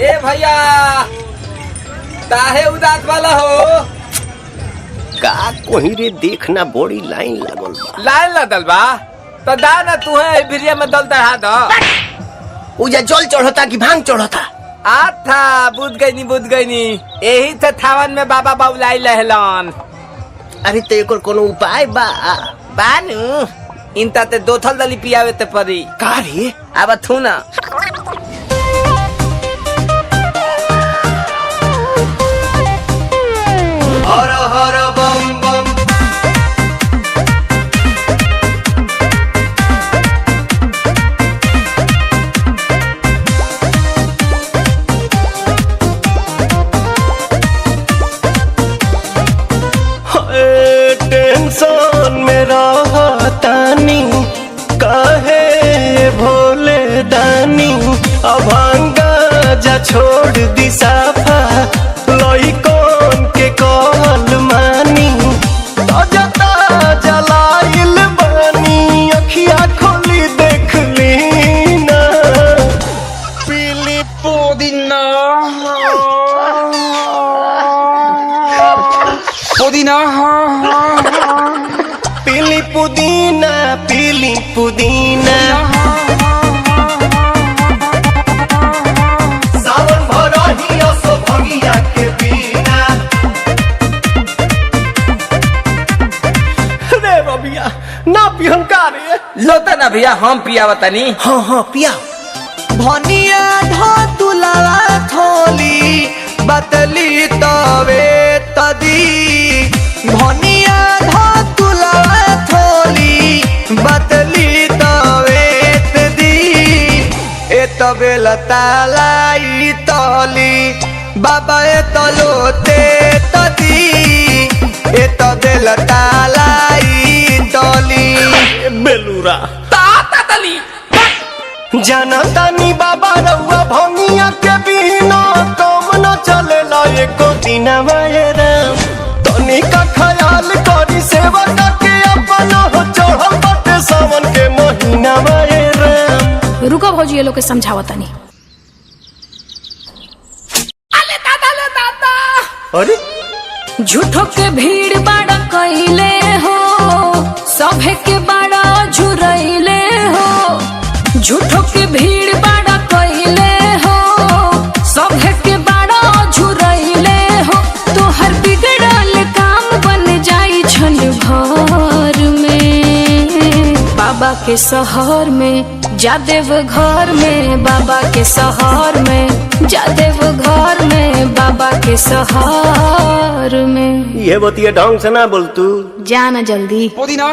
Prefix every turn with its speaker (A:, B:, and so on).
A: ए भैया काहे उदास वाला हो?
B: का कोही रे देखना बड़ी लाइन लागल बा।
A: लाइन लगल बा तो दा ना तू है भिरिया में दल चढ़ा दो।
B: उजा जल चढ़ता कि भांग चढ़ता?
A: था बुझ गई नी यही थे थावन में बाबा बाबुलाई लहलन।
B: अरे तो एक कोनो उपाय बा?
A: बानू इनता ते दो थल दली पियावे ते परी।
B: का रे?
A: अब थू ना
B: हर हर बम बम। टेंशन में रहतानी काहे भोले दानी अभांगा जा छोड़ दी साफा लइकन के कहल मानी ताजा ताजा लाइल बानी अखिया खोली देख ली ना पीली पुदीना
A: पुदीना
B: पीली पुदीना पीली पुदीना सावन भरही असो भगिया के बिना। रे बबिया ना पिहन का रे?
A: लोता ना भैया हम पियावा तनी।
B: हाँ हाँ पिया।
C: भनिया धतुलावा थोली बतली तवे तदी भनिया धतुलावा थोली बतली तवे तदी ए तबे लतालाई तली बाबा ए तलोते तदी ए तबे लतालाई तली
B: बेलूरा
A: ताता तली
B: जानतानी बाबा रउआ भंगिया के बिना काम न चलेला एको दिन राम तनी का ख्याल करी सेवा के अपना हो चढ़ल बाटे सावन के महीना राम।
D: रुको भौजी ये लोग के समझावत तनी।
A: अले दादा
B: अरे
D: झूठो के भीड़ बाड़ा कइले हो सभे के बाड़ा झुरइले हो। झूठो के भीड़ बाड़ा कइले हो सभे के बाड़ा झुरइले हो। तोहर बिगड़ल काम बन जाई छन घर में बाबा के शहर में जादेव घर में बाबा के शहर में जादेव घर में बाबा के शहर में।
B: ये बतिया ढंग से ना बोल तू।
D: जाना जल्दी।
A: पुदीना